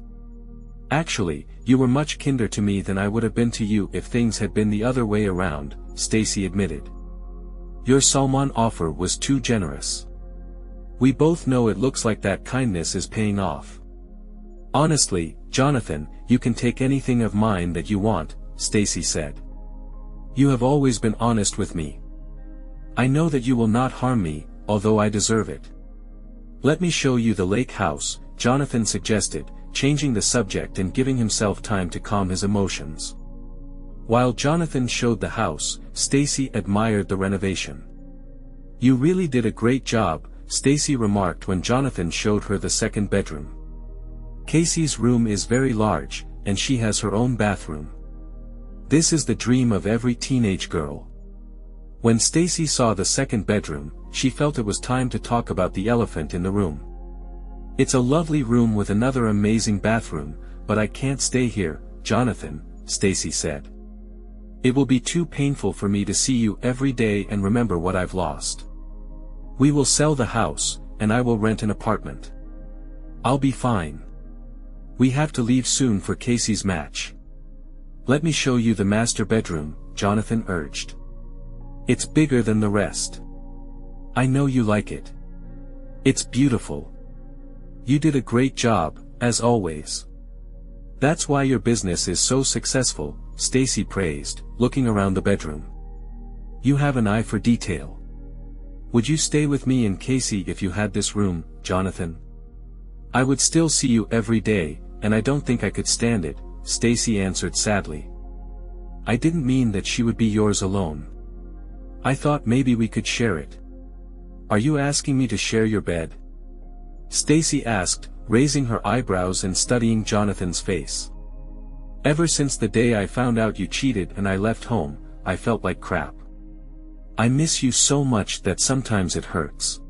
Actually, you were much kinder to me than I would have been to you if things had been the other way around, Stacy admitted. Your Salmon offer was too generous. We both know it looks like that kindness is paying off. Honestly, Jonathan, you can take anything of mine that you want, Stacy said. You have always been honest with me. I know that you will not harm me, although I deserve it. Let me show you the lake house, Jonathan suggested, changing the subject and giving himself time to calm his emotions. While Jonathan showed the house, Stacy admired the renovation. You really did a great job, Stacy remarked when Jonathan showed her the second bedroom. Casey's room is very large, and she has her own bathroom. This is the dream of every teenage girl. When Stacy saw the second bedroom, she felt it was time to talk about the elephant in the room. It's a lovely room with another amazing bathroom, but I can't stay here, Jonathan, Stacy said. It will be too painful for me to see you every day and remember what I've lost. We will sell the house, and I will rent an apartment. I'll be fine. We have to leave soon for Casey's match. Let me show you the master bedroom, Jonathan urged. It's bigger than the rest. I know you like it. It's beautiful. You did a great job, as always. That's why your business is so successful, Stacy praised, looking around the bedroom. You have an eye for detail. Would you stay with me and Casey if you had this room, Jonathan? I would still see you every day, and I don't think I could stand it, Stacy answered sadly. I didn't mean that she would be yours alone. I thought maybe we could share it. Are you asking me to share your bed? Stacy asked, raising her eyebrows and studying Jonathan's face. Ever since the day I found out you cheated and I left home, I felt like crap. I miss you so much that sometimes it hurts.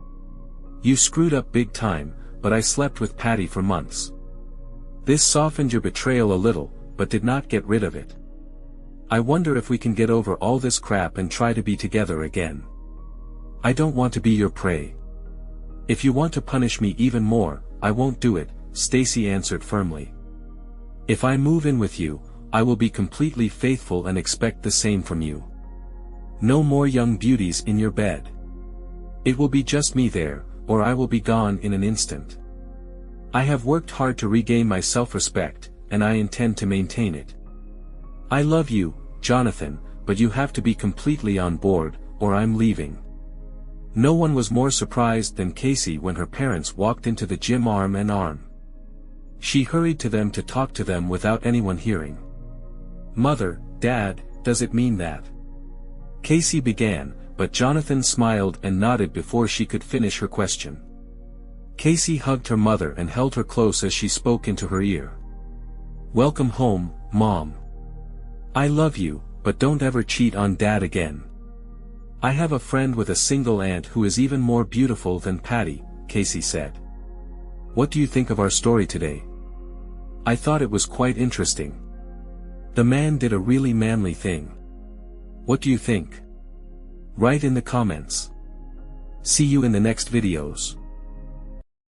You screwed up big time, but I slept with Patty for months. This softened your betrayal a little, but did not get rid of it. I wonder if we can get over all this crap and try to be together again. I don't want to be your prey. If you want to punish me even more, I won't do it, Stacy answered firmly. If I move in with you, I will be completely faithful and expect the same from you. No more young beauties in your bed. It will be just me there, or I will be gone in an instant. I have worked hard to regain my self-respect, and I intend to maintain it. I love you, Jonathan, but you have to be completely on board, or I'm leaving. No one was more surprised than Casey when her parents walked into the gym arm in arm. She hurried to them to talk to them without anyone hearing. Mother, Dad, does it mean that? Casey began, but Jonathan smiled and nodded before she could finish her question. Casey hugged her mother and held her close as she spoke into her ear. Welcome home, Mom. I love you, but don't ever cheat on Dad again. I have a friend with a single aunt who is even more beautiful than Patty, Casey said. What do you think of our story today? I thought it was quite interesting. The man did a really manly thing. What do you think? Write in the comments. See you in the next videos.